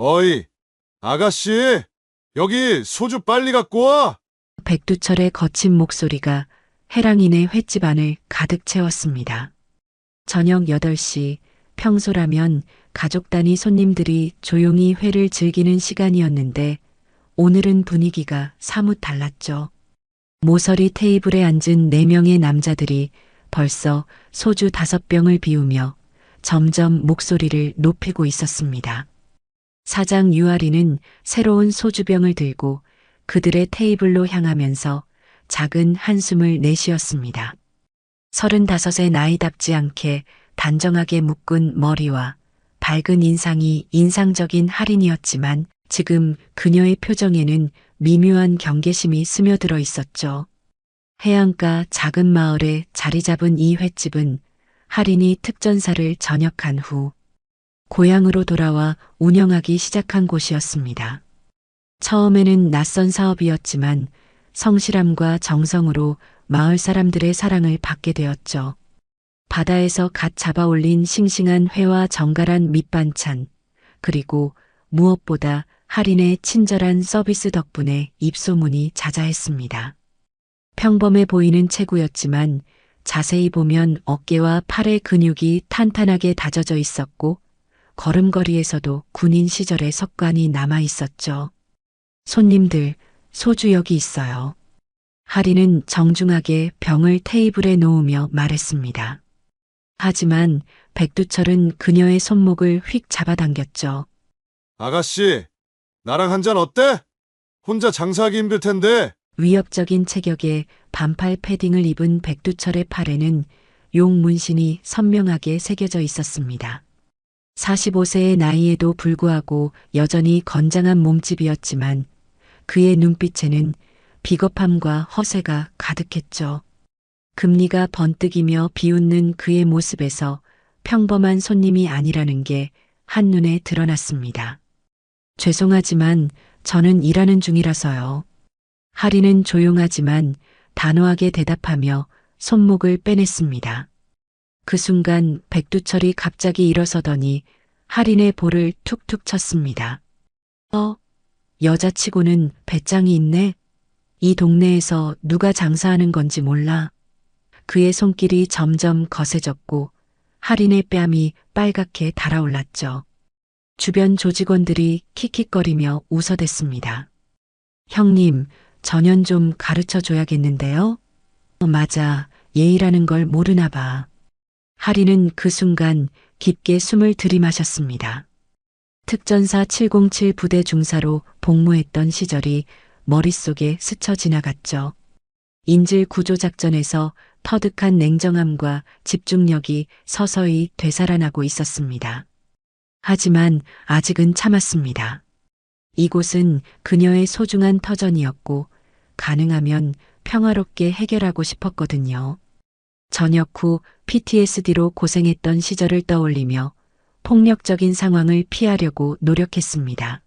어이, 아가씨, 여기 소주 빨리 갖고 와! 백두철의 거친 목소리가 해랑이네 횟집 안을 가득 채웠습니다. 저녁 8시, 평소라면 가족 단위 손님들이 조용히 회를 즐기는 시간이었는데 오늘은 분위기가 사뭇 달랐죠. 모서리 테이블에 앉은 4명의 남자들이 벌써 소주 5병을 비우며 점점 목소리를 높이고 있었습니다. 사장 유아리는 새로운 소주병을 들고 그들의 테이블로 향하면서 작은 한숨을 내쉬었습니다. 35의 나이답지 않게 단정하게 묶은 머리와 밝은 인상이 인상적인 할인이었지만 지금 그녀의 표정에는 미묘한 경계심이 스며들어 있었죠. 해안가 작은 마을에 자리 잡은 이 횟집은 할인이 특전사를 전역한 후 고향으로 돌아와 운영하기 시작한 곳이었습니다. 처음에는 낯선 사업이었지만 성실함과 정성으로 마을 사람들의 사랑을 받게 되었죠. 바다에서 갓 잡아 올린 싱싱한 회와 정갈한 밑반찬, 그리고 무엇보다 할인의 친절한 서비스 덕분에 입소문이 자자했습니다. 평범해 보이는 체구였지만 자세히 보면 어깨와 팔의 근육이 탄탄하게 다져져 있었고 걸음걸이에서도 군인 시절의 석관이 남아 있었죠. 손님들, 소주 여기 있어요. 할인은 정중하게 병을 테이블에 놓으며 말했습니다. 하지만 백두철은 그녀의 손목을 휙 잡아당겼죠. 아가씨, 나랑 한 잔 어때? 혼자 장사하기 힘들 텐데. 위협적인 체격에 반팔 패딩을 입은 백두철의 팔에는 용 문신이 선명하게 새겨져 있었습니다. 45세의 나이에도 불구하고 여전히 건장한 몸집이었지만 그의 눈빛에는 비겁함과 허세가 가득했죠. 금리가 번뜩이며 비웃는 그의 모습에서 평범한 손님이 아니라는 게 한눈에 드러났습니다. 죄송하지만 저는 일하는 중이라서요. 할인은 조용하지만 단호하게 대답하며 손목을 빼냈습니다. 그 순간 백두철이 갑자기 일어서더니 할인의 볼을 툭툭 쳤습니다. 여자치고는 배짱이 있네. 이 동네에서 누가 장사하는 건지 몰라. 그의 손길이 점점 거세졌고 할인의 뺨이 빨갛게 달아올랐죠. 주변 조직원들이 킥킥거리며 웃어댔습니다. 형님, 전연 좀 가르쳐 줘야겠는데요? 맞아, 예의라는 걸 모르나 봐. 할인은 그 순간 깊게 숨을 들이마셨습니다. 특전사 707 부대 중사로 복무했던 시절이 머릿속에 스쳐 지나갔죠. 인질 구조 작전에서 터득한 냉정함과 집중력이 서서히 되살아나고 있었습니다. 하지만 아직은 참았습니다. 이곳은 그녀의 소중한 터전이었고 가능하면 평화롭게 해결하고 싶었거든요. 전역 후 PTSD로 고생했던 시절을 떠올리며 폭력적인 상황을 피하려고 노력했습니다.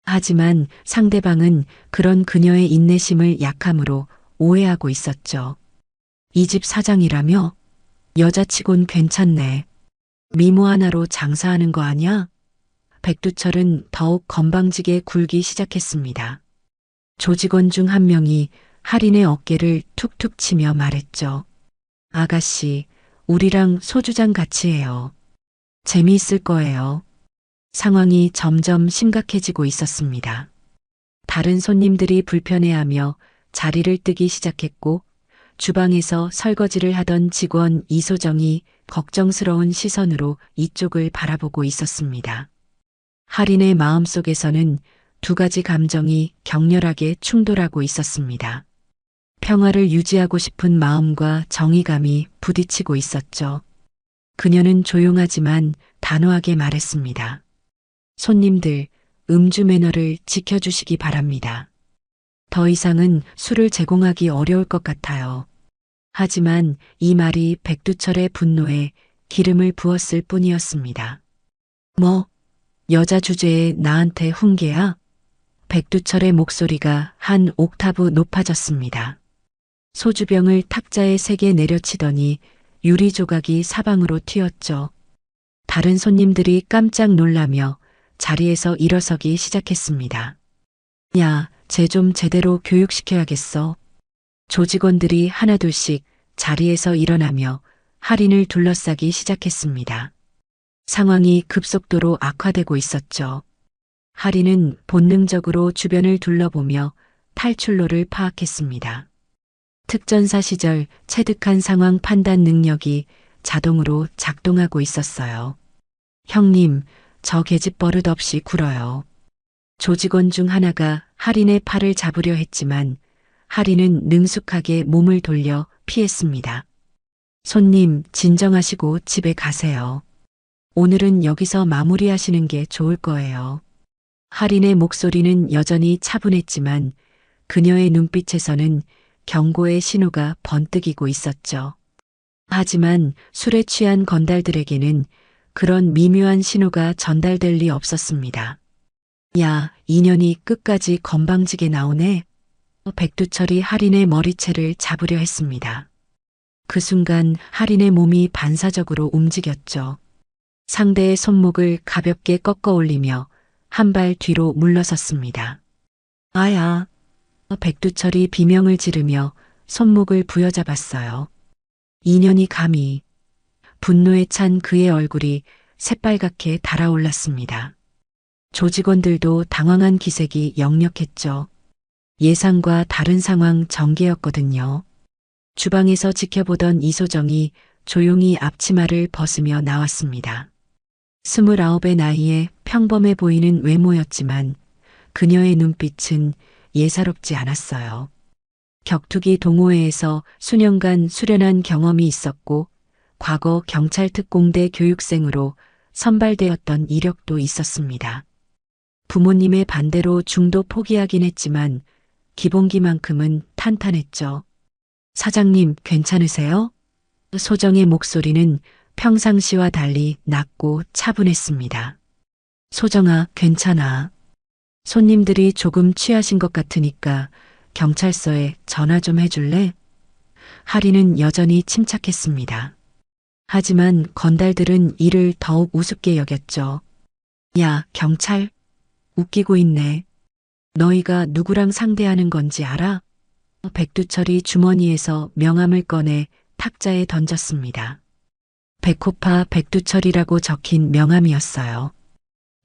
하지만 상대방은 그런 그녀의 인내심을 약함으로 오해하고 있었죠. 이 집 사장이라며? 여자치곤 괜찮네. 미모 하나로 장사하는 거 아냐? 백두철은 더욱 건방지게 굴기 시작했습니다. 조직원 중 한 명이 할인의 어깨를 툭툭 치며 말했죠. 아가씨, 우리랑 소주잔 같이 해요. 재미있을 거예요. 상황이 점점 심각해지고 있었습니다. 다른 손님들이 불편해하며 자리를 뜨기 시작했고 주방에서 설거지를 하던 직원 이소정이 걱정스러운 시선으로 이쪽을 바라보고 있었습니다. 할인의 마음속에서는 두 가지 감정이 격렬하게 충돌하고 있었습니다. 평화를 유지하고 싶은 마음과 정의감이 부딪히고 있었죠. 그녀는 조용하지만 단호하게 말했습니다. 손님들, 음주 매너를 지켜주시기 바랍니다. 더 이상은 술을 제공하기 어려울 것 같아요. 하지만 이 말이 백두철의 분노에 기름을 부었을 뿐이었습니다. 뭐, 여자 주제에 나한테 훈계야? 백두철의 목소리가 한 옥타브 높아졌습니다. 소주병을 탁자에 세게 내려치더니 유리 조각이 사방으로 튀었죠. 다른 손님들이 깜짝 놀라며 자리에서 일어서기 시작했습니다. 야, 쟤 좀 제대로 교육시켜야겠어. 조직원들이 하나둘씩 자리에서 일어나며 할인을 둘러싸기 시작했습니다. 상황이 급속도로 악화되고 있었죠. 할인은 본능적으로 주변을 둘러보며 탈출로를 파악했습니다. 특전사 시절 체득한 상황 판단 능력이 자동으로 작동하고 있었어요. 형님, 저 계집 버릇없이 굴어요. 조직원 중 하나가 할인의 팔을 잡으려 했지만 할인은 능숙하게 몸을 돌려 피했습니다. 손님, 진정하시고 집에 가세요. 오늘은 여기서 마무리하시는 게 좋을 거예요. 할인의 목소리는 여전히 차분했지만 그녀의 눈빛에서는 경고의 신호가 번뜩이고 있었죠. 하지만 술에 취한 건달들에게는 그런 미묘한 신호가 전달될 리 없었습니다. 야, 인연이 끝까지 건방지게 나오네. 백두철이 할인의 머리채를 잡으려 했습니다. 그 순간 할인의 몸이 반사적으로 움직였죠. 상대의 손목을 가볍게 꺾어 올리며 한 발 뒤로 물러섰습니다. 아야. 백두철이 비명을 지르며 손목을 부여잡았어요. 인연이 감히. 분노에 찬 그의 얼굴이 새빨갛게 달아올랐습니다. 조직원들도 당황한 기색이 역력했죠. 예상과 다른 상황 전개였거든요. 주방에서 지켜보던 이소정이 조용히 앞치마를 벗으며 나왔습니다. 29의 나이에 평범해 보이는 외모였지만 그녀의 눈빛은 예사롭지 않았어요. 격투기 동호회에서 수년간 수련한 경험이 있었고 과거 경찰 특공대 교육생으로 선발되었던 이력도 있었습니다. 부모님의 반대로 중도 포기하긴 했지만 기본기만큼은 탄탄했죠. 사장님, 괜찮으세요? 소정의 목소리는 평상시와 달리 낮고 차분했습니다. 소정아, 괜찮아. 손님들이 조금 취하신 것 같으니까 경찰서에 전화 좀 해줄래? 할인은 여전히 침착했습니다. 하지만 건달들은 이를 더욱 우습게 여겼죠. 야, 경찰? 웃기고 있네. 너희가 누구랑 상대하는 건지 알아? 백두철이 주머니에서 명함을 꺼내 탁자에 던졌습니다. 백호파 백두철이라고 적힌 명함이었어요.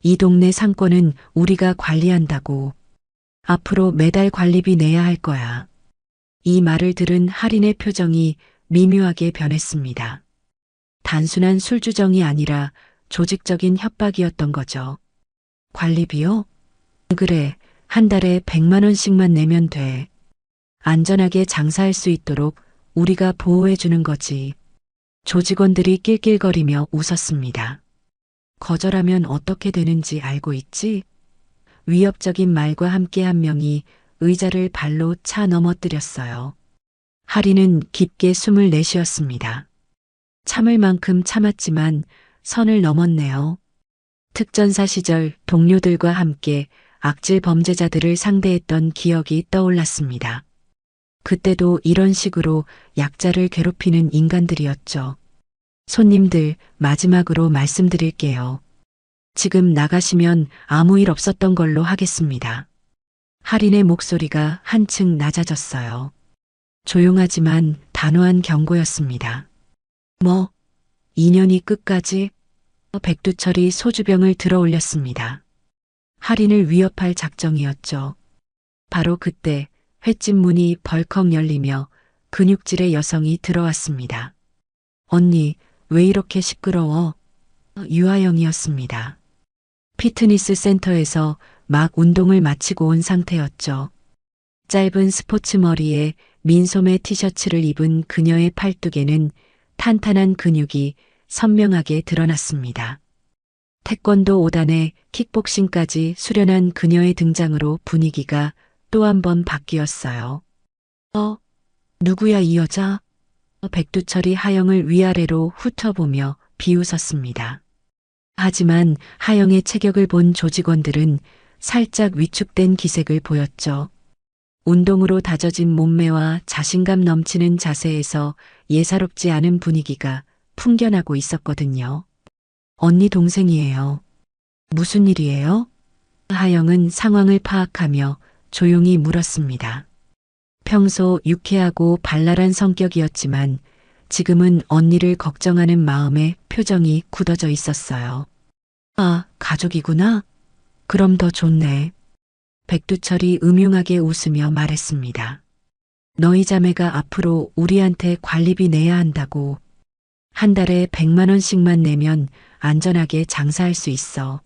이 동네 상권은 우리가 관리한다고. 앞으로 매달 관리비 내야 할 거야. 이 말을 들은 할인의 표정이 미묘하게 변했습니다. 단순한 술주정이 아니라 조직적인 협박이었던 거죠. 관리비요? 그래, 한 달에 100만 원씩만 내면 돼. 안전하게 장사할 수 있도록 우리가 보호해 주는 거지. 조직원들이 낄낄거리며 웃었습니다. 거절하면 어떻게 되는지 알고 있지? 위협적인 말과 함께 한 명이 의자를 발로 차 넘어뜨렸어요. 할인은 깊게 숨을 내쉬었습니다. 참을 만큼 참았지만 선을 넘었네요. 특전사 시절 동료들과 함께 악질 범죄자들을 상대했던 기억이 떠올랐습니다. 그때도 이런 식으로 약자를 괴롭히는 인간들이었죠. 손님들, 마지막으로 말씀드릴게요. 지금 나가시면 아무 일 없었던 걸로 하겠습니다. 할인의 목소리가 한층 낮아졌어요. 조용하지만 단호한 경고였습니다. 뭐, 인연이 끝까지? 백두철이 소주병을 들어 올렸습니다. 할인을 위협할 작정이었죠. 바로 그때 횟집 문이 벌컥 열리며 근육질의 여성이 들어왔습니다. 언니, 왜 이렇게 시끄러워? 유아영이었습니다. 피트니스 센터에서 막 운동을 마치고 온 상태였죠. 짧은 스포츠 머리에 민소매 티셔츠를 입은 그녀의 팔뚝에는 탄탄한 근육이 선명하게 드러났습니다. 태권도 5단에 킥복싱까지 수련한 그녀의 등장으로 분위기가 또 한 번 바뀌었어요. 누구야 이 여자? 백두철이 하영을 위아래로 훑어보며 비웃었습니다. 하지만 하영의 체격을 본 조직원들은 살짝 위축된 기색을 보였죠. 운동으로 다져진 몸매와 자신감 넘치는 자세에서 예사롭지 않은 분위기가 풍겨나고 있었거든요. 언니 동생이에요. 무슨 일이에요? 하영은 상황을 파악하며 조용히 물었습니다. 평소 유쾌하고 발랄한 성격이었지만 지금은 언니를 걱정하는 마음에 표정이 굳어져 있었어요. 아, 가족이구나? 그럼 더 좋네. 백두철이 음흉하게 웃으며 말했습니다. 너희 자매가 앞으로 우리한테 관리비 내야 한다고. 한 달에 100만 원씩만 내면 안전하게 장사할 수 있어.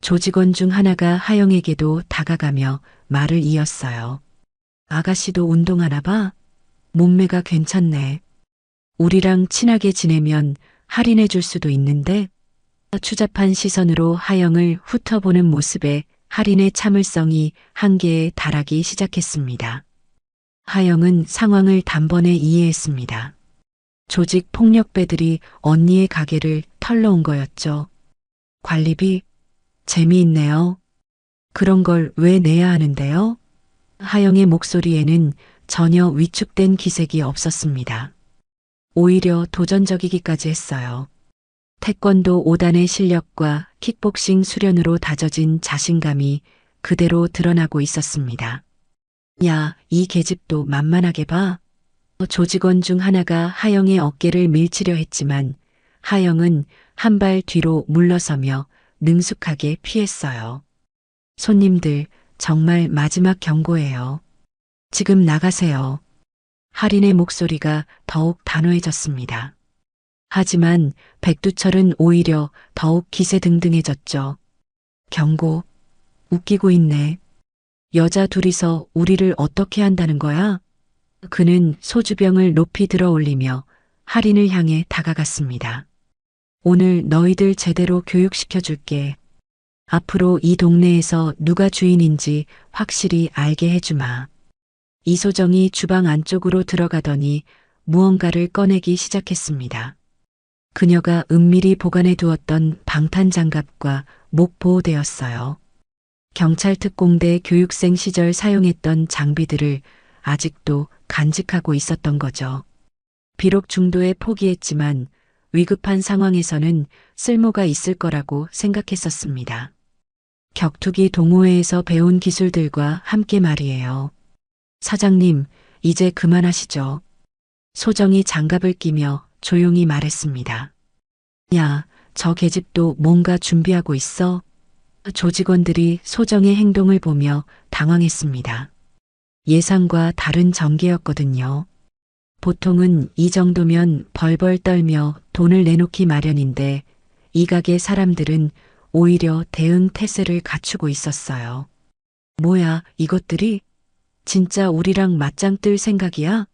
조직원 중 하나가 하영에게도 다가가며 말을 이었어요. 아가씨도 운동하나 봐? 몸매가 괜찮네. 우리랑 친하게 지내면 할인해 줄 수도 있는데? 추잡한 시선으로 하영을 훑어보는 모습에 할인의 참을성이 한계에 달하기 시작했습니다. 하영은 상황을 단번에 이해했습니다. 조직 폭력배들이 언니의 가게를 털러 온 거였죠. 관리비? 재미있네요. 그런 걸 왜 내야 하는데요? 하영의 목소리에는 전혀 위축된 기색이 없었습니다. 오히려 도전적이기까지 했어요. 태권도 5단의 실력과 킥복싱 수련으로 다져진 자신감이 그대로 드러나고 있었습니다. 야, 이 계집도 만만하게 봐. 조직원 중 하나가 하영의 어깨를 밀치려 했지만 하영은 한 발 뒤로 물러서며 능숙하게 피했어요. 손님들, 정말 마지막 경고예요. 지금 나가세요. 할인의 목소리가 더욱 단호해졌습니다. 하지만 백두철은 오히려 더욱 기세등등해졌죠. 경고. 웃기고 있네. 여자 둘이서 우리를 어떻게 한다는 거야? 그는 소주병을 높이 들어 올리며 할인을 향해 다가갔습니다. 오늘 너희들 제대로 교육시켜 줄게. 앞으로 이 동네에서 누가 주인인지 확실히 알게 해주마. 이소정이 주방 안쪽으로 들어가더니 무언가를 꺼내기 시작했습니다. 그녀가 은밀히 보관해 두었던 방탄장갑과 목보호대였어요. 경찰 특공대 교육생 시절 사용했던 장비들을 아직도 간직하고 있었던 거죠. 비록 중도에 포기했지만 위급한 상황에서는 쓸모가 있을 거라고 생각했었습니다. 격투기 동호회에서 배운 기술들과 함께 말이에요. 사장님, 이제 그만하시죠. 소정이 장갑을 끼며 조용히 말했습니다. 야, 저 계집도 뭔가 준비하고 있어? 조직원들이 소정의 행동을 보며 당황했습니다. 예상과 다른 전개였거든요. 보통은 이 정도면 벌벌 떨며 돈을 내놓기 마련인데 이 가게 사람들은 오히려 대응 태세를 갖추고 있었어요. 뭐야, 이것들이? 진짜 우리랑 맞짱 뜰 생각이야?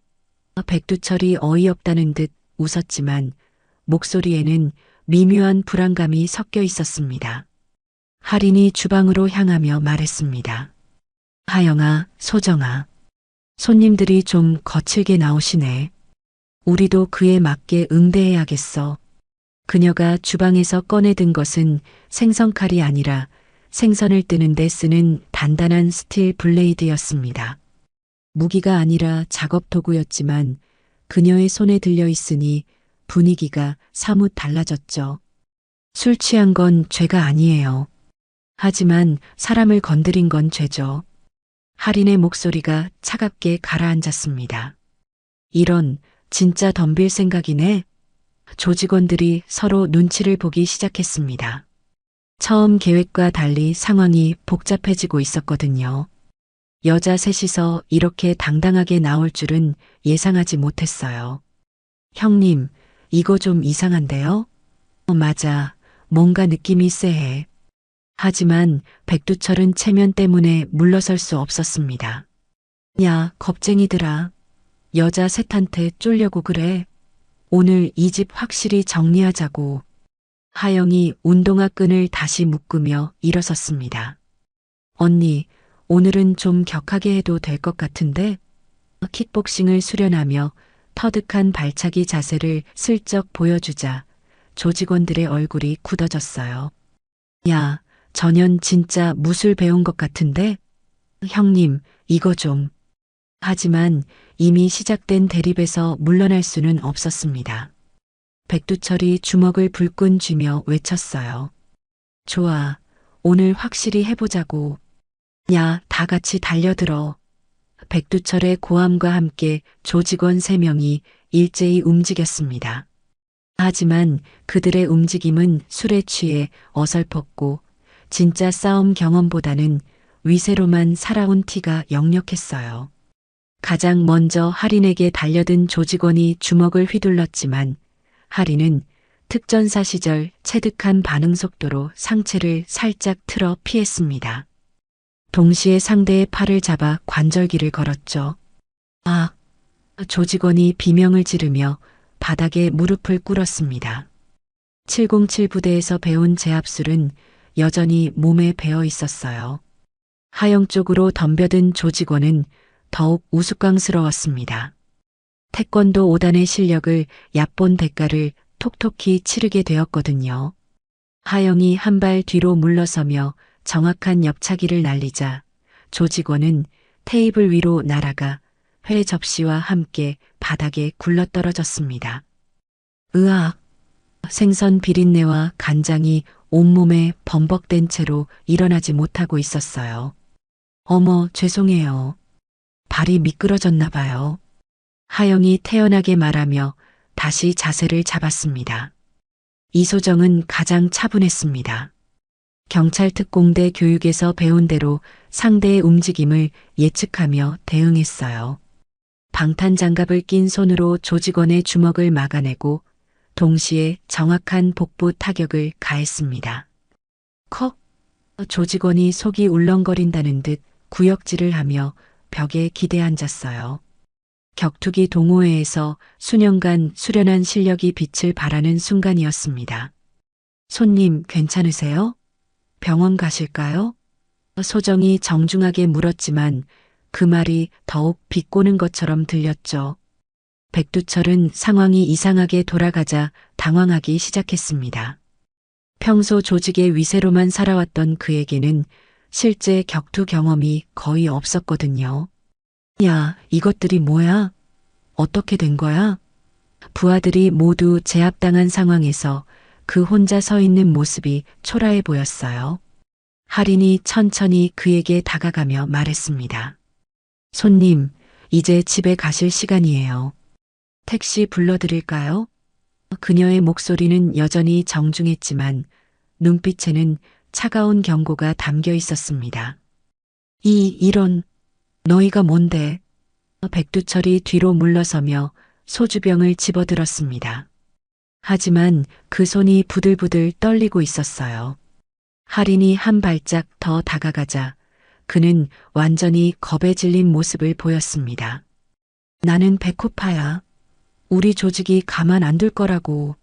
백두철이 어이없다는 듯 웃었지만 목소리에는 미묘한 불안감이 섞여 있었습니다. 할인이 주방으로 향하며 말했습니다. 하영아, 소정아. 손님들이 좀 거칠게 나오시네. 우리도 그에 맞게 응대해야겠어. 그녀가 주방에서 꺼내든 것은 생선칼이 아니라 생선을 뜨는 데 쓰는 단단한 스틸 블레이드였습니다. 무기가 아니라 작업 도구였지만 그녀의 손에 들려 있으니 분위기가 사뭇 달라졌죠. 술 취한 건 죄가 아니에요. 하지만 사람을 건드린 건 죄죠. 할인의 목소리가 차갑게 가라앉았습니다. 이런, 진짜 덤빌 생각이네. 조직원들이 서로 눈치를 보기 시작했습니다. 처음 계획과 달리 상황이 복잡해지고 있었거든요. 여자 셋이서 이렇게 당당하게 나올 줄은 예상하지 못했어요. 형님, 이거 좀 이상한데요? 맞아. 뭔가 느낌이 쎄해. 하지만 백두철은 체면 때문에 물러설 수 없었습니다. 야, 겁쟁이들아. 여자 셋한테 쫄려고 그래. 오늘 이 집 확실히 정리하자고. 하영이 운동화 끈을 다시 묶으며 일어섰습니다. 언니, 오늘은 좀 격하게 해도 될 것 같은데? 킥복싱을 수련하며 터득한 발차기 자세를 슬쩍 보여주자 조직원들의 얼굴이 굳어졌어요. 야, 전현 진짜 무술 배운 것 같은데? 형님, 이거 좀. 하지만 이미 시작된 대립에서 물러날 수는 없었습니다. 백두철이 주먹을 불끈 쥐며 외쳤어요. 좋아, 오늘 확실히 해보자고. 야, 다 같이 달려들어. 백두철의 고함과 함께 조직원 3명이 일제히 움직였습니다. 하지만 그들의 움직임은 술에 취해 어설펐고 진짜 싸움 경험보다는 위세로만 살아온 티가 역력했어요. 가장 먼저 할인에게 달려든 조직원이 주먹을 휘둘렀지만 할인은 특전사 시절 체득한 반응 속도로 상체를 살짝 틀어 피했습니다. 동시에 상대의 팔을 잡아 관절기를 걸었죠. 아! 조직원이 비명을 지르며 바닥에 무릎을 꿇었습니다. 707 부대에서 배운 제압술은 여전히 몸에 배어 있었어요. 하영 쪽으로 덤벼든 조직원은 더욱 우스꽝스러웠습니다. 태권도 5단의 실력을 얕본 대가를 톡톡히 치르게 되었거든요. 하영이 한 발 뒤로 물러서며 정확한 옆차기를 날리자 조직원은 테이블 위로 날아가 회 접시와 함께 바닥에 굴러떨어졌습니다. 으악! 생선 비린내와 간장이 온몸에 범벅된 채로 일어나지 못하고 있었어요. 어머, 죄송해요. 발이 미끄러졌나 봐요. 하영이 태연하게 말하며 다시 자세를 잡았습니다. 이소정은 가장 차분했습니다. 경찰 특공대 교육에서 배운 대로 상대의 움직임을 예측하며 대응했어요. 방탄장갑을 낀 손으로 조직원의 주먹을 막아내고 동시에 정확한 복부 타격을 가했습니다. 컥! 조직원이 속이 울렁거린다는 듯 구역질을 하며 벽에 기대앉았어요. 격투기 동호회에서 수년간 수련한 실력이 빛을 발하는 순간이었습니다. 손님 괜찮으세요? 병원 가실까요? 소정이 정중하게 물었지만 그 말이 더욱 비꼬는 것처럼 들렸죠. 백두철은 상황이 이상하게 돌아가자 당황하기 시작했습니다. 평소 조직의 위세로만 살아왔던 그에게는 실제 격투 경험이 거의 없었거든요. 야, 이것들이 뭐야? 어떻게 된 거야? 부하들이 모두 제압당한 상황에서 그 혼자 서 있는 모습이 초라해 보였어요. 할인이 천천히 그에게 다가가며 말했습니다. 손님, 이제 집에 가실 시간이에요. 택시 불러드릴까요? 그녀의 목소리는 여전히 정중했지만 눈빛에는 차가운 경고가 담겨 있었습니다. 이런, 너희가 뭔데? 백두철이 뒤로 물러서며 소주병을 집어들었습니다. 하지만 그 손이 부들부들 떨리고 있었어요. 할인이 한 발짝 더 다가가자 그는 완전히 겁에 질린 모습을 보였습니다. 나는 백호파야. 우리 조직이 가만 안 둘 거라고.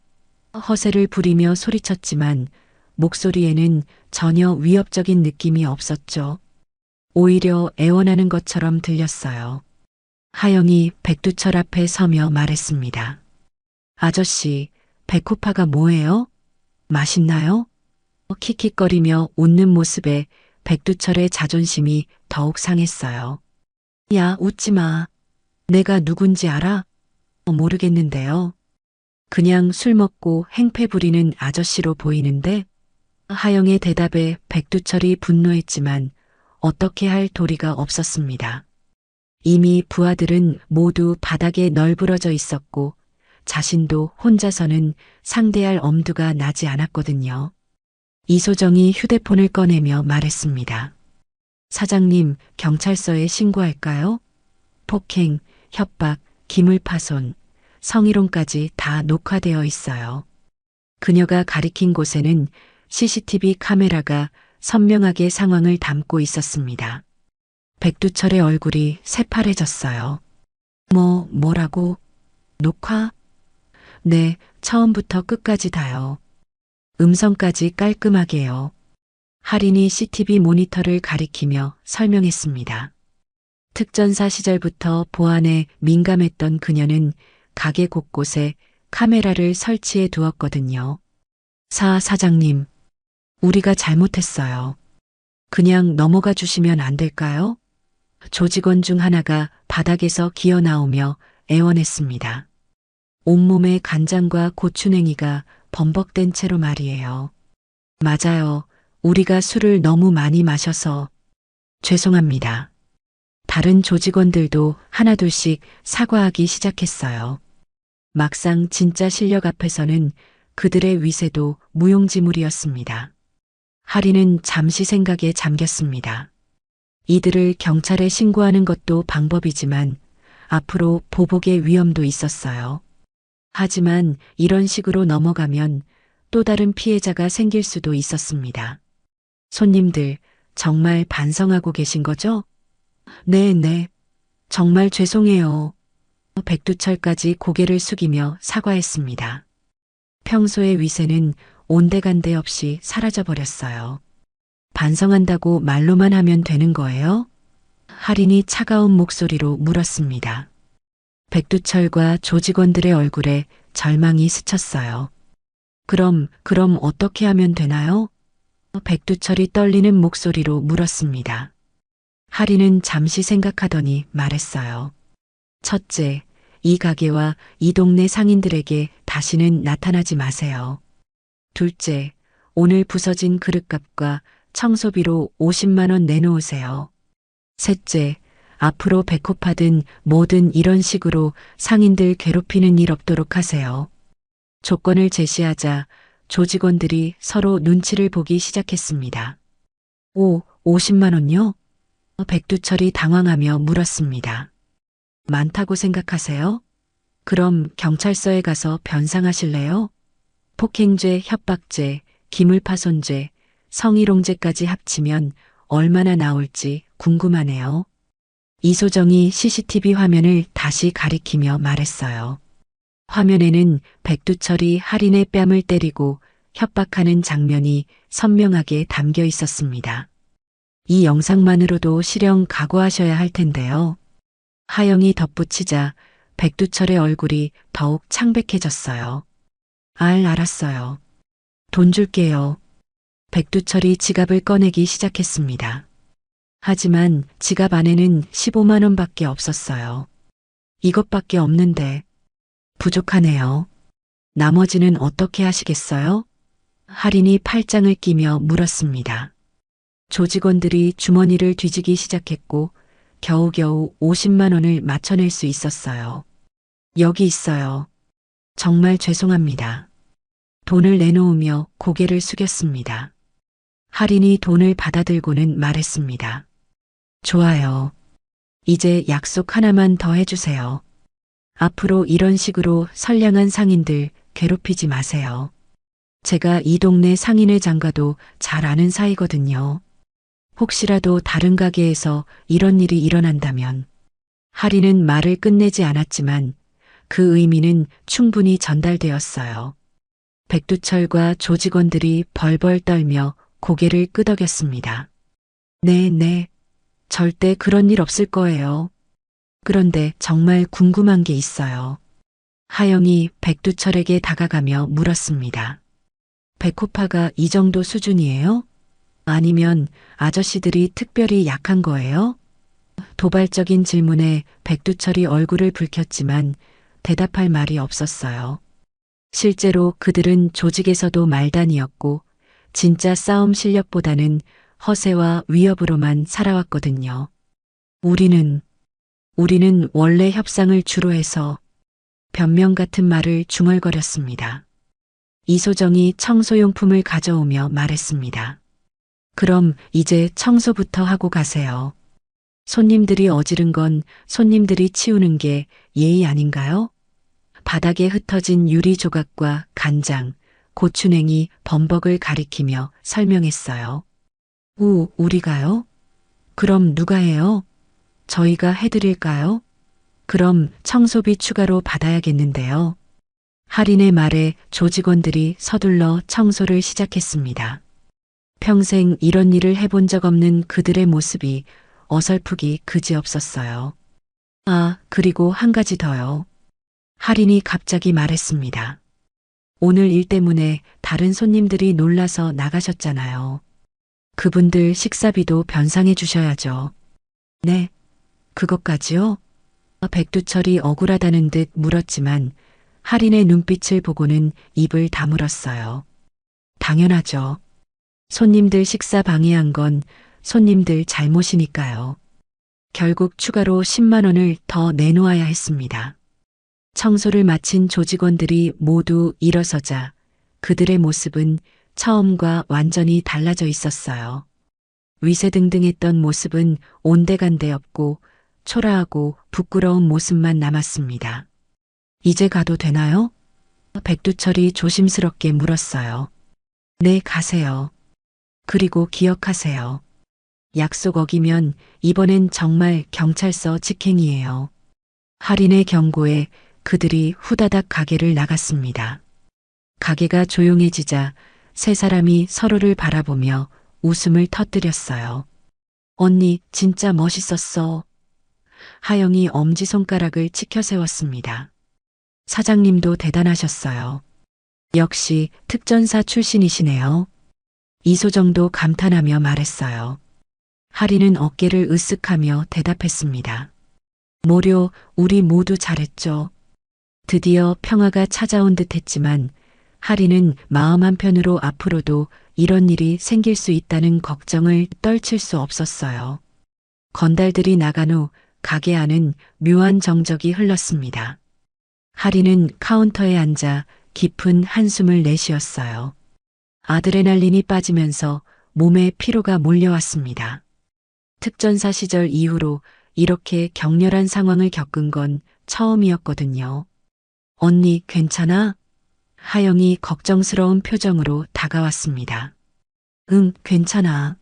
허세를 부리며 소리쳤지만 목소리에는 전혀 위협적인 느낌이 없었죠. 오히려 애원하는 것처럼 들렸어요. 하영이 백두철 앞에 서며 말했습니다. 아저씨, 백호파가 뭐예요? 맛있나요? 킥킥거리며 웃는 모습에 백두철의 자존심이 더욱 상했어요. 야, 웃지 마. 내가 누군지 알아? 모르겠는데요. 그냥 술 먹고 행패 부리는 아저씨로 보이는데? 하영의 대답에 백두철이 분노했지만 어떻게 할 도리가 없었습니다. 이미 부하들은 모두 바닥에 널브러져 있었고 자신도 혼자서는 상대할 엄두가 나지 않았거든요. 이소정이 휴대폰을 꺼내며 말했습니다. 사장님, 경찰서에 신고할까요? 폭행, 협박, 기물파손, 성희롱까지 다 녹화되어 있어요. 그녀가 가리킨 곳에는 CCTV 카메라가 선명하게 상황을 담고 있었습니다. 백두철의 얼굴이 새파래졌어요. 뭐라고? 녹화? 네, 처음부터 끝까지 다요. 음성까지 깔끔하게요. 할인이 CCTV 모니터를 가리키며 설명했습니다. 특전사 시절부터 보안에 민감했던 그녀는 가게 곳곳에 카메라를 설치해 두었거든요. 사장님, 우리가 잘못했어요. 그냥 넘어가 주시면 안 될까요? 조직원 중 하나가 바닥에서 기어 나오며 애원했습니다. 온몸에 간장과 고추냉이가 범벅된 채로 말이에요. 맞아요. 우리가 술을 너무 많이 마셔서 죄송합니다. 다른 조직원들도 하나둘씩 사과하기 시작했어요. 막상 진짜 실력 앞에서는 그들의 위세도 무용지물이었습니다. 하리는 잠시 생각에 잠겼습니다. 이들을 경찰에 신고하는 것도 방법이지만 앞으로 보복의 위험도 있었어요. 하지만 이런 식으로 넘어가면 또 다른 피해자가 생길 수도 있었습니다. 손님들, 정말 반성하고 계신 거죠? 네. 정말 죄송해요. 백두철까지 고개를 숙이며 사과했습니다. 평소의 위세는 온데간데 없이 사라져버렸어요. 반성한다고 말로만 하면 되는 거예요? 할인이 차가운 목소리로 물었습니다. 백두철과 조직원들의 얼굴에 절망이 스쳤어요. 그럼 어떻게 하면 되나요? 백두철이 떨리는 목소리로 물었습니다. 할인은 잠시 생각하더니 말했어요. 첫째, 이 가게와 이 동네 상인들에게 다시는 나타나지 마세요. 둘째, 오늘 부서진 그릇값과 청소비로 50만 원 내놓으세요. 셋째, 앞으로 배꼽하든 뭐든 이런 식으로 상인들 괴롭히는 일 없도록 하세요. 조건을 제시하자 조직원들이 서로 눈치를 보기 시작했습니다. 50만 원요? 백두철이 당황하며 물었습니다. 많다고 생각하세요? 그럼 경찰서에 가서 변상하실래요? 폭행죄, 협박죄, 기물파손죄, 성희롱죄까지 합치면 얼마나 나올지 궁금하네요. 이소정이 CCTV 화면을 다시 가리키며 말했어요. 화면에는 백두철이 할인의 뺨을 때리고 협박하는 장면이 선명하게 담겨 있었습니다. 이 영상만으로도 실형 각오하셔야 할 텐데요. 하영이 덧붙이자 백두철의 얼굴이 더욱 창백해졌어요. 알았어요. 돈 줄게요. 백두철이 지갑을 꺼내기 시작했습니다. 하지만 지갑 안에는 15만 원밖에 없었어요. 이것밖에 없는데 부족하네요. 나머지는 어떻게 하시겠어요? 할인이 팔짱을 끼며 물었습니다. 조직원들이 주머니를 뒤지기 시작했고 겨우겨우 50만 원을 맞춰낼 수 있었어요. 여기 있어요. 정말 죄송합니다. 돈을 내놓으며 고개를 숙였습니다. 할인이 돈을 받아들고는 말했습니다. 좋아요. 이제 약속 하나만 더 해주세요. 앞으로 이런 식으로 선량한 상인들 괴롭히지 마세요. 제가 이 동네 상인회장과도 잘 아는 사이거든요. 혹시라도 다른 가게에서 이런 일이 일어난다면 할인은 말을 끝내지 않았지만 그 의미는 충분히 전달되었어요. 백두철과 조직원들이 벌벌 떨며 고개를 끄덕였습니다. 네. 절대 그런 일 없을 거예요. 그런데 정말 궁금한 게 있어요. 하영이 백두철에게 다가가며 물었습니다. 백호파가 이 정도 수준이에요? 아니면 아저씨들이 특별히 약한 거예요? 도발적인 질문에 백두철이 얼굴을 붉혔지만 대답할 말이 없었어요. 실제로 그들은 조직에서도 말단이었고 진짜 싸움 실력보다는 허세와 위협으로만 살아왔거든요. 우리는 원래 협상을 주로 해서 변명 같은 말을 중얼거렸습니다. 이소정이 청소용품을 가져오며 말했습니다. 그럼 이제 청소부터 하고 가세요. 손님들이 어지른 건 손님들이 치우는 게 예의 아닌가요? 바닥에 흩어진 유리 조각과 간장, 고추냉이, 범벅을 가리키며 설명했어요. 우리가요? 그럼 누가 해요? 저희가 해드릴까요? 그럼 청소비 추가로 받아야겠는데요. 할인의 말에 조직원들이 서둘러 청소를 시작했습니다. 평생 이런 일을 해본 적 없는 그들의 모습이 어설프기 그지없었어요. 그리고 한 가지 더요. 할인이 갑자기 말했습니다. 오늘 일 때문에 다른 손님들이 놀라서 나가셨잖아요. 그분들 식사비도 변상해 주셔야죠. 네, 그것까지요? 백두철이 억울하다는 듯 물었지만 할인의 눈빛을 보고는 입을 다물었어요. 당연하죠. 손님들 식사 방해한 건 손님들 잘못이니까요. 결국 추가로 10만 원을 더 내놓아야 했습니다. 청소를 마친 조직원들이 모두 일어서자 그들의 모습은 처음과 완전히 달라져 있었어요. 위세등등했던 모습은 온데간데 없고 초라하고 부끄러운 모습만 남았습니다. 이제 가도 되나요? 백두철이 조심스럽게 물었어요. 네, 가세요. 그리고 기억하세요. 약속 어기면 이번엔 정말 경찰서 직행이에요. 할인의 경고에 그들이 후다닥 가게를 나갔습니다. 가게가 조용해지자 세 사람이 서로를 바라보며 웃음을 터뜨렸어요. 언니, 진짜 멋있었어. 하영이 엄지손가락을 치켜 세웠습니다. 사장님도 대단하셨어요. 역시 특전사 출신이시네요. 이소정도 감탄하며 말했어요. 하리는 어깨를 으쓱하며 대답했습니다. 모료, 우리 모두 잘했죠. 드디어 평화가 찾아온 듯 했지만 하리는 마음 한편으로 앞으로도 이런 일이 생길 수 있다는 걱정을 떨칠 수 없었어요. 건달들이 나간 후 가게 안은 묘한 정적이 흘렀습니다. 하리는 카운터에 앉아 깊은 한숨을 내쉬었어요. 아드레날린이 빠지면서 몸에 피로가 몰려왔습니다. 특전사 시절 이후로 이렇게 격렬한 상황을 겪은 건 처음이었거든요. 언니, 괜찮아? 하영이 걱정스러운 표정으로 다가왔습니다. 응, 괜찮아.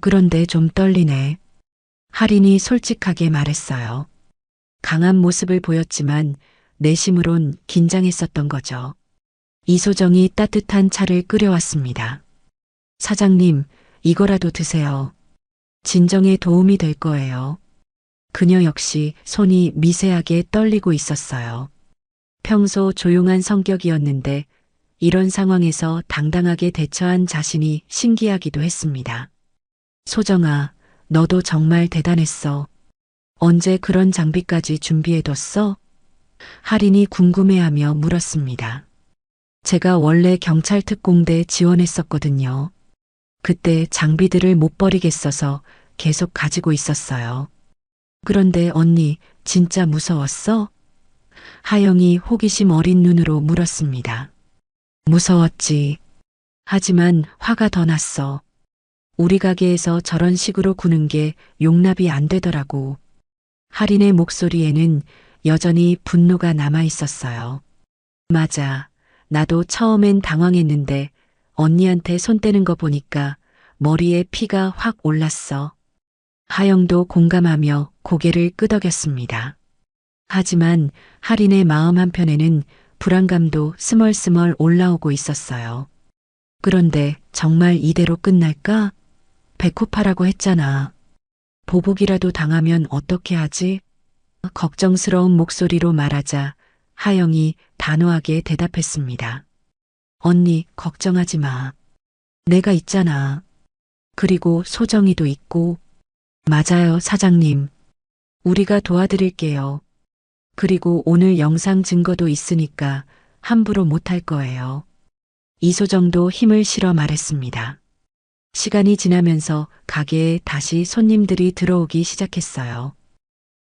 그런데 좀 떨리네. 할인이 솔직하게 말했어요. 강한 모습을 보였지만 내심으론 긴장했었던 거죠. 이소정이 따뜻한 차를 끓여왔습니다. 사장님, 이거라도 드세요. 진정에 도움이 될 거예요. 그녀 역시 손이 미세하게 떨리고 있었어요. 평소 조용한 성격이었는데 이런 상황에서 당당하게 대처한 자신이 신기하기도 했습니다. 소정아, 너도 정말 대단했어. 언제 그런 장비까지 준비해뒀어? 할인이 궁금해하며 물었습니다. 제가 원래 경찰 특공대 지원했었거든요. 그때 장비들을 못 버리겠어서 계속 가지고 있었어요. 그런데 언니, 진짜 무서웠어? 하영이 호기심 어린 눈으로 물었습니다. 무서웠지. 하지만 화가 더 났어. 우리 가게에서 저런 식으로 구는 게 용납이 안 되더라고. 할인의 목소리에는 여전히 분노가 남아 있었어요. 맞아. 나도 처음엔 당황했는데 언니한테 손 떼는 거 보니까 머리에 피가 확 올랐어. 하영도 공감하며 고개를 끄덕였습니다. 하지만 할인의 마음 한편에는 불안감도 스멀스멀 올라오고 있었어요. 그런데 정말 이대로 끝날까? 배코파라고 했잖아. 보복이라도 당하면 어떻게 하지? 걱정스러운 목소리로 말하자 하영이 단호하게 대답했습니다. 언니, 걱정하지 마. 내가 있잖아. 그리고 소정이도 있고. 맞아요, 사장님. 우리가 도와드릴게요. 그리고 오늘 영상 증거도 있으니까 함부로 못할 거예요. 이소정도 힘을 실어 말했습니다. 시간이 지나면서 가게에 다시 손님들이 들어오기 시작했어요.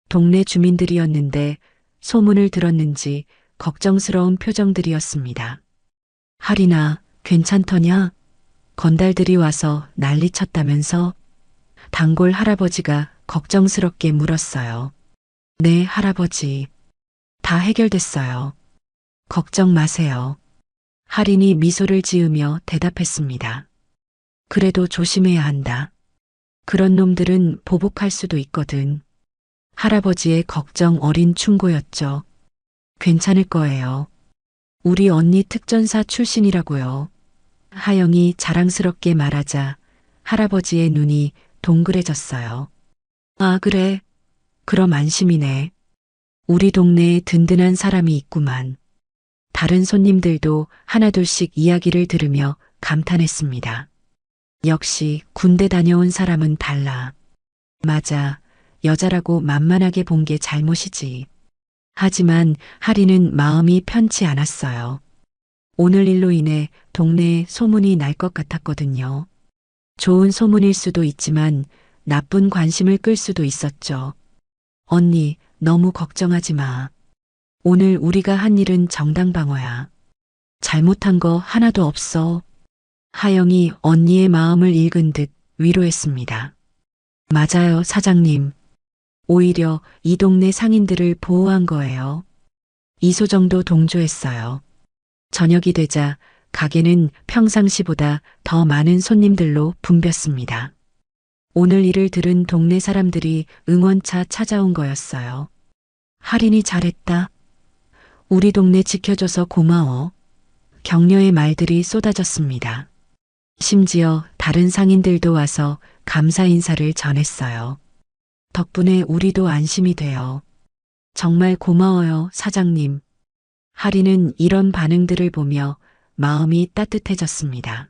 동네 주민들이었는데 소문을 들었는지 걱정스러운 표정들이었습니다. 할인아, 괜찮더냐? 건달들이 와서 난리쳤다면서? 단골 할아버지가 걱정스럽게 물었어요. 네, 할아버지. 다 해결됐어요. 걱정 마세요. 할인이 미소를 지으며 대답했습니다. 그래도 조심해야 한다. 그런 놈들은 보복할 수도 있거든. 할아버지의 걱정 어린 충고였죠. 괜찮을 거예요. 우리 언니 특전사 출신이라고요. 하영이 자랑스럽게 말하자 할아버지의 눈이 동그래졌어요. 아, 그래? 그럼 안심이네. 우리 동네에 든든한 사람이 있구만. 다른 손님들도 하나둘씩 이야기를 들으며 감탄했습니다. 역시 군대 다녀온 사람은 달라. 맞아. 여자라고 만만하게 본 게 잘못이지. 하지만 할인은 마음이 편치 않았어요. 오늘 일로 인해 동네에 소문이 날 것 같았거든요. 좋은 소문일 수도 있지만 나쁜 관심을 끌 수도 있었죠. 언니, 너무 걱정하지 마. 오늘 우리가 한 일은 정당방어야. 잘못한 거 하나도 없어. 하영이 언니의 마음을 읽은 듯 위로했습니다. 맞아요, 사장님. 오히려 이 동네 상인들을 보호한 거예요. 이소정도 동조했어요. 저녁이 되자 가게는 평상시보다 더 많은 손님들로 붐볐습니다. 오늘 일을 들은 동네 사람들이 응원차 찾아온 거였어요. 할인이 잘했다. 우리 동네 지켜줘서 고마워. 격려의 말들이 쏟아졌습니다. 심지어 다른 상인들도 와서 감사 인사를 전했어요. 덕분에 우리도 안심이 돼요. 정말 고마워요, 사장님. 할인은 이런 반응들을 보며 마음이 따뜻해졌습니다.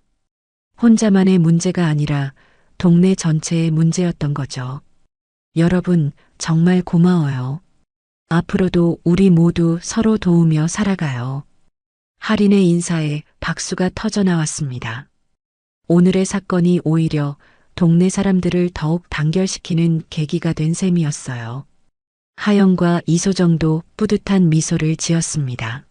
혼자만의 문제가 아니라 동네 전체의 문제였던 거죠. 여러분, 정말 고마워요. 앞으로도 우리 모두 서로 도우며 살아가요. 할인의 인사에 박수가 터져 나왔습니다. 오늘의 사건이 오히려 동네 사람들을 더욱 단결시키는 계기가 된 셈이었어요. 하영과 이소정도 뿌듯한 미소를 지었습니다.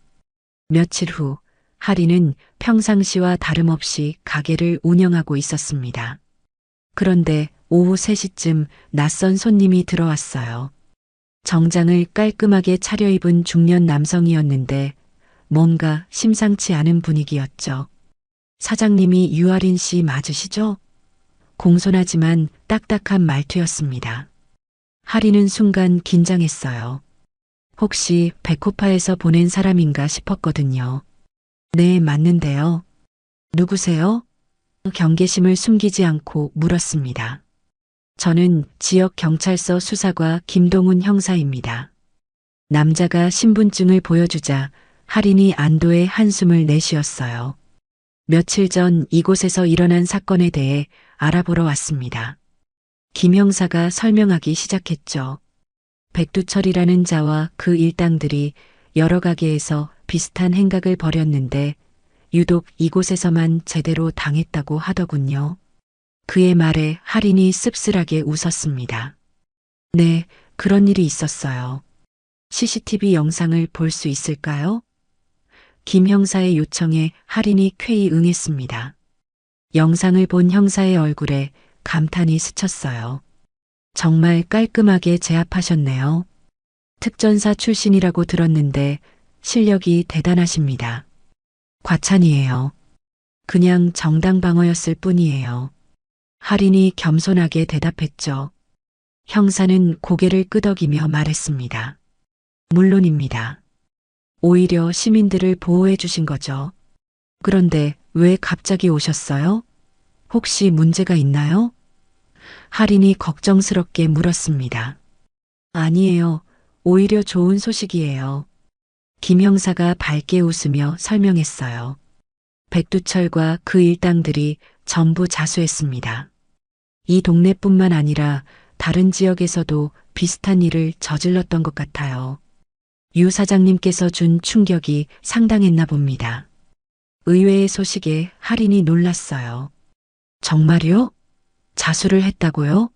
며칠 후, 할인은 평상시와 다름없이 가게를 운영하고 있었습니다. 그런데 오후 3시쯤 낯선 손님이 들어왔어요. 정장을 깔끔하게 차려입은 중년 남성이었는데 뭔가 심상치 않은 분위기였죠. 사장님이 유아린 씨 맞으시죠? 공손하지만 딱딱한 말투였습니다. 할인은 순간 긴장했어요. 혹시 백호파에서 보낸 사람인가 싶었거든요. 네, 맞는데요. 누구세요? 경계심을 숨기지 않고 물었습니다. 저는 지역 경찰서 수사과 김동훈 형사입니다. 남자가 신분증을 보여주자 할인이 안도의 한숨을 내쉬었어요. 며칠 전 이곳에서 일어난 사건에 대해 알아보러 왔습니다. 김 형사가 설명하기 시작했죠. 백두철이라는 자와 그 일당들이 여러 가게에서 비슷한 행각을 벌였는데 유독 이곳에서만 제대로 당했다고 하더군요. 그의 말에 할인이 씁쓸하게 웃었습니다. 네, 그런 일이 있었어요. CCTV 영상을 볼 수 있을까요? 김 형사의 요청에 할인이 쾌히 응했습니다. 영상을 본 형사의 얼굴에 감탄이 스쳤어요. 정말 깔끔하게 제압하셨네요. 특전사 출신이라고 들었는데 실력이 대단하십니다. 과찬이에요. 그냥 정당방어였을 뿐이에요. 할인이 겸손하게 대답했죠. 형사는 고개를 끄덕이며 말했습니다. 물론입니다. 오히려 시민들을 보호해 주신 거죠. 그런데 왜 갑자기 오셨어요? 혹시 문제가 있나요? 할인이 걱정스럽게 물었습니다. 아니에요. 오히려 좋은 소식이에요. 김 형사가 밝게 웃으며 설명했어요. 백두철과 그 일당들이 전부 자수했습니다. 이 동네뿐만 아니라 다른 지역에서도 비슷한 일을 저질렀던 것 같아요. 유 사장님께서 준 충격이 상당했나 봅니다. 의외의 소식에 할인이 놀랐어요. 정말요? 자수를 했다고요?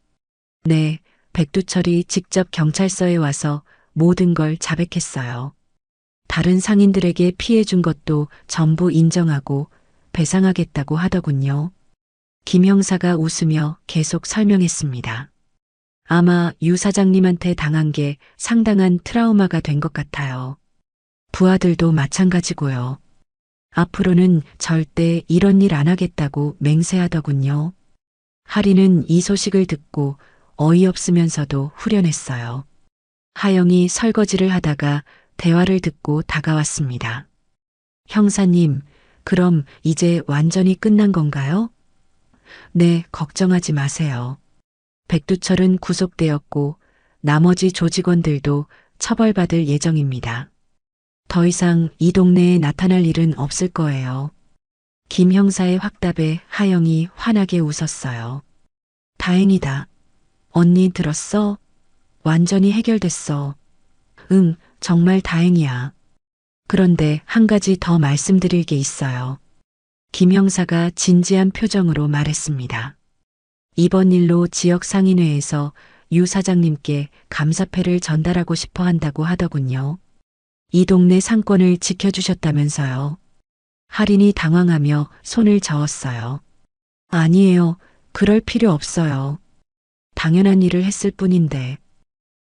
네, 백두철이 직접 경찰서에 와서 모든 걸 자백했어요. 다른 상인들에게 피해 준 것도 전부 인정하고 배상하겠다고 하더군요. 김 형사가 웃으며 계속 설명했습니다. 아마 유 사장님한테 당한 게 상당한 트라우마가 된 것 같아요. 부하들도 마찬가지고요. 앞으로는 절대 이런 일 안 하겠다고 맹세하더군요. 할인은 이 소식을 듣고 어이없으면서도 후련했어요. 하영이 설거지를 하다가 대화를 듣고 다가왔습니다. 형사님, 그럼 이제 완전히 끝난 건가요? 네, 걱정하지 마세요. 백두철은 구속되었고 나머지 조직원들도 처벌받을 예정입니다. 더 이상 이 동네에 나타날 일은 없을 거예요. 김 형사의 확답에 하영이 환하게 웃었어요. 다행이다. 언니 들었어? 완전히 해결됐어. 응, 정말 다행이야. 그런데 한 가지 더 말씀드릴 게 있어요. 김 형사가 진지한 표정으로 말했습니다. 이번 일로 지역 상인회에서 유 사장님께 감사패를 전달하고 싶어 한다고 하더군요. 이 동네 상권을 지켜주셨다면서요. 할인이 당황하며 손을 저었어요. 아니에요. 그럴 필요 없어요. 당연한 일을 했을 뿐인데.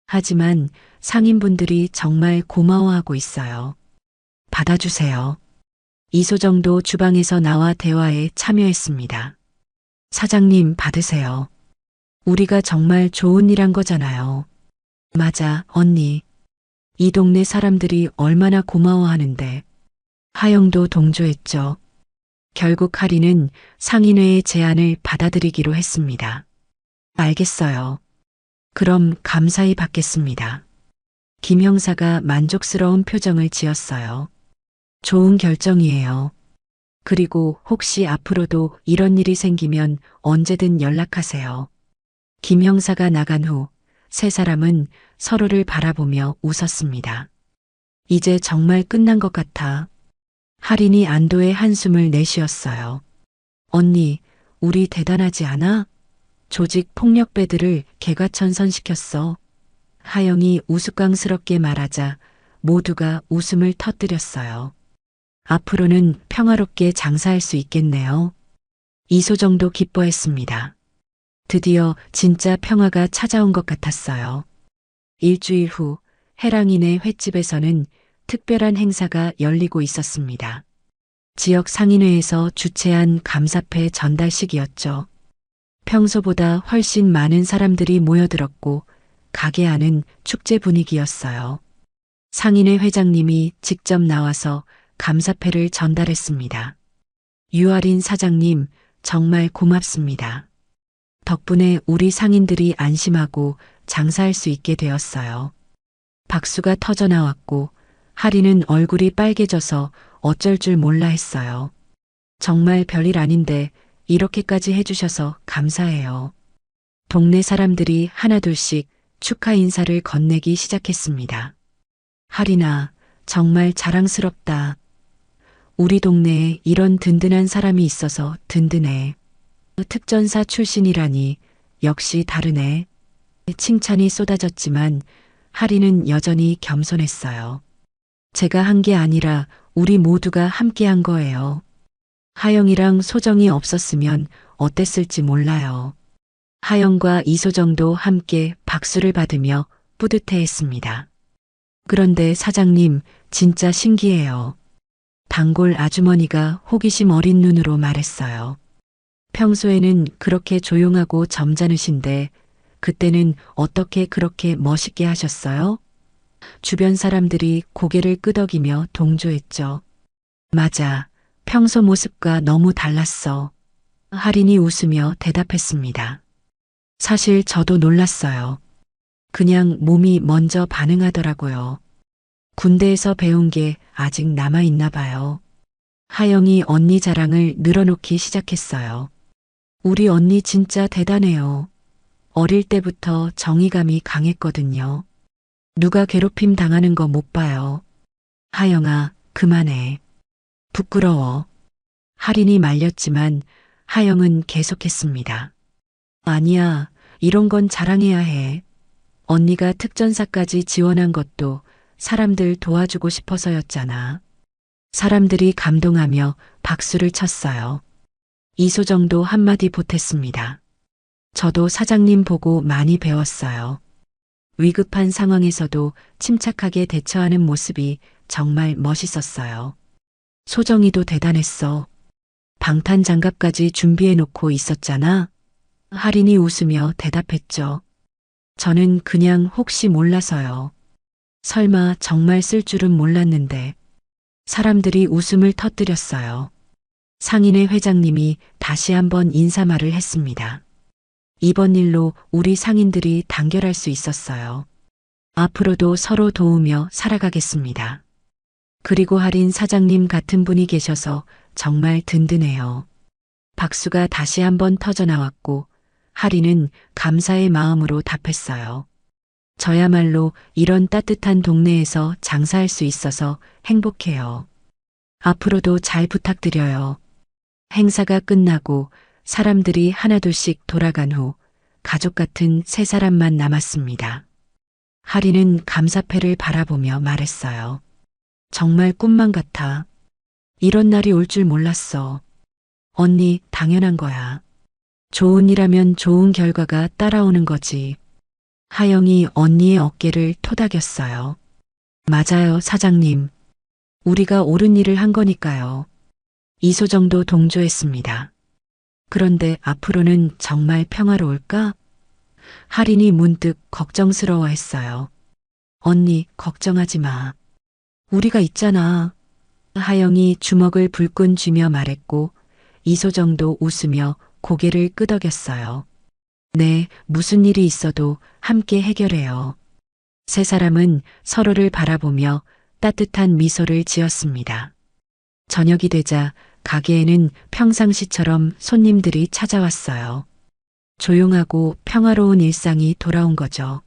하지만 상인분들이 정말 고마워하고 있어요. 받아주세요. 이소정도 주방에서 나와 대화에 참여했습니다. 사장님 받으세요. 우리가 정말 좋은 일 한 거잖아요. 맞아, 언니. 이 동네 사람들이 얼마나 고마워하는데. 하영도 동조했죠. 결국 할인은 상인회의 제안을 받아들이기로 했습니다. 알겠어요. 그럼 감사히 받겠습니다. 김 형사가 만족스러운 표정을 지었어요. 좋은 결정이에요. 그리고 혹시 앞으로도 이런 일이 생기면 언제든 연락하세요. 김 형사가 나간 후 세 사람은 서로를 바라보며 웃었습니다. 이제 정말 끝난 것 같아. 할인이 안도의 한숨을 내쉬었어요. 언니, 우리 대단하지 않아? 조직 폭력배들을 개과천선시켰어. 하영이 우스꽝스럽게 말하자 모두가 웃음을 터뜨렸어요. 앞으로는 평화롭게 장사할 수 있겠네요. 이소정도 기뻐했습니다. 드디어 진짜 평화가 찾아온 것 같았어요. 일주일 후 해랑이네 횟집에서는 특별한 행사가 열리고 있었습니다. 지역 상인회에서 주최한 감사패 전달식이었죠. 평소보다 훨씬 많은 사람들이 모여들었고 가게 안은 축제 분위기였어요. 상인회 회장님이 직접 나와서 감사패를 전달했습니다. 유아린 사장님, 정말 고맙습니다. 덕분에 우리 상인들이 안심하고 장사할 수 있게 되었어요. 박수가 터져 나왔고 할인은 얼굴이 빨개져서 어쩔 줄 몰라 했어요. 정말 별일 아닌데 이렇게까지 해주셔서 감사해요. 동네 사람들이 하나둘씩 축하 인사를 건네기 시작했습니다. 할인아, 정말 자랑스럽다. 우리 동네에 이런 든든한 사람이 있어서 든든해. 특전사 출신이라니 역시 다르네. 칭찬이 쏟아졌지만 할인은 여전히 겸손했어요. 제가 한 게 아니라 우리 모두가 함께 한 거예요. 하영이랑 소정이 없었으면 어땠을지 몰라요. 하영과 이소정도 함께 박수를 받으며 뿌듯해했습니다. 그런데 사장님, 진짜 신기해요. 단골 아주머니가 호기심 어린 눈으로 말했어요. 평소에는 그렇게 조용하고 점잖으신데 그때는 어떻게 그렇게 멋있게 하셨어요? 주변 사람들이 고개를 끄덕이며 동조했죠. 맞아. 평소 모습과 너무 달랐어. 할인이 웃으며 대답했습니다. 사실 저도 놀랐어요. 그냥 몸이 먼저 반응하더라고요. 군대에서 배운 게 아직 남아있나 봐요. 하영이 언니 자랑을 늘어놓기 시작했어요. 우리 언니 진짜 대단해요. 어릴 때부터 정의감이 강했거든요. 누가 괴롭힘 당하는 거 못 봐요. 하영아, 그만해. 부끄러워. 할인이 말렸지만 하영은 계속했습니다. 아니야, 이런 건 자랑해야 해. 언니가 특전사까지 지원한 것도 사람들 도와주고 싶어서였잖아. 사람들이 감동하며 박수를 쳤어요. 이소정도 한마디 보탰습니다. 저도 사장님 보고 많이 배웠어요. 위급한 상황에서도 침착하게 대처하는 모습이 정말 멋있었어요. 소정이도 대단했어. 방탄장갑까지 준비해놓고 있었잖아. 할인이 웃으며 대답했죠. 저는 그냥 혹시 몰라서요. 설마 정말 쓸 줄은 몰랐는데. 사람들이 웃음을 터뜨렸어요. 상인회 회장님이 다시 한번 인사말을 했습니다. 이번 일로 우리 상인들이 단결할 수 있었어요. 앞으로도 서로 도우며 살아가겠습니다. 그리고 할인 사장님 같은 분이 계셔서 정말 든든해요. 박수가 다시 한번 터져 나왔고 할인은 감사의 마음으로 답했어요. 저야말로 이런 따뜻한 동네에서 장사할 수 있어서 행복해요. 앞으로도 잘 부탁드려요. 행사가 끝나고 사람들이 하나둘씩 돌아간 후 가족 같은 세 사람만 남았습니다. 하리는 감사패를 바라보며 말했어요. 정말 꿈만 같아. 이런 날이 올 줄 몰랐어. 언니, 당연한 거야. 좋은 일하면 좋은 결과가 따라오는 거지. 하영이 언니의 어깨를 토닥였어요. 맞아요, 사장님. 우리가 옳은 일을 한 거니까요. 이소정도 동조했습니다. 그런데 앞으로는 정말 평화로울까? 할인이 문득 걱정스러워했어요. 언니, 걱정하지 마. 우리가 있잖아. 하영이 주먹을 불끈 쥐며 말했고 이소정도 웃으며 고개를 끄덕였어요. 네, 무슨 일이 있어도 함께 해결해요. 세 사람은 서로를 바라보며 따뜻한 미소를 지었습니다. 저녁이 되자 가게에는 평상시처럼 손님들이 찾아왔어요. 조용하고 평화로운 일상이 돌아온 거죠.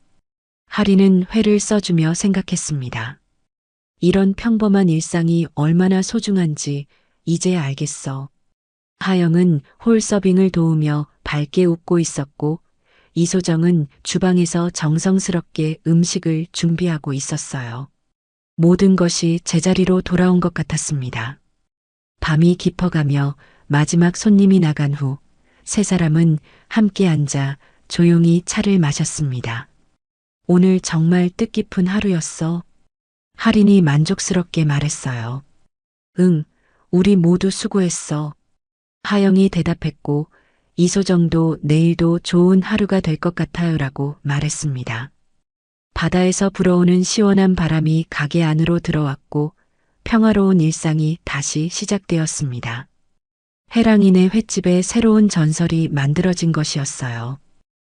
하리는 회를 써주며 생각했습니다. 이런 평범한 일상이 얼마나 소중한지 이제 알겠어. 하영은 홀 서빙을 도우며 밝게 웃고 있었고 이소정은 주방에서 정성스럽게 음식을 준비하고 있었어요. 모든 것이 제자리로 돌아온 것 같았습니다. 밤이 깊어가며 마지막 손님이 나간 후 세 사람은 함께 앉아 조용히 차를 마셨습니다. 오늘 정말 뜻깊은 하루였어. 할인이 만족스럽게 말했어요. 응, 우리 모두 수고했어. 하영이 대답했고 이소정도 내일도 좋은 하루가 될 것 같아요라고 말했습니다. 바다에서 불어오는 시원한 바람이 가게 안으로 들어왔고 평화로운 일상이 다시 시작되었습니다. 해랑이네 횟집에 새로운 전설이 만들어진 것이었어요.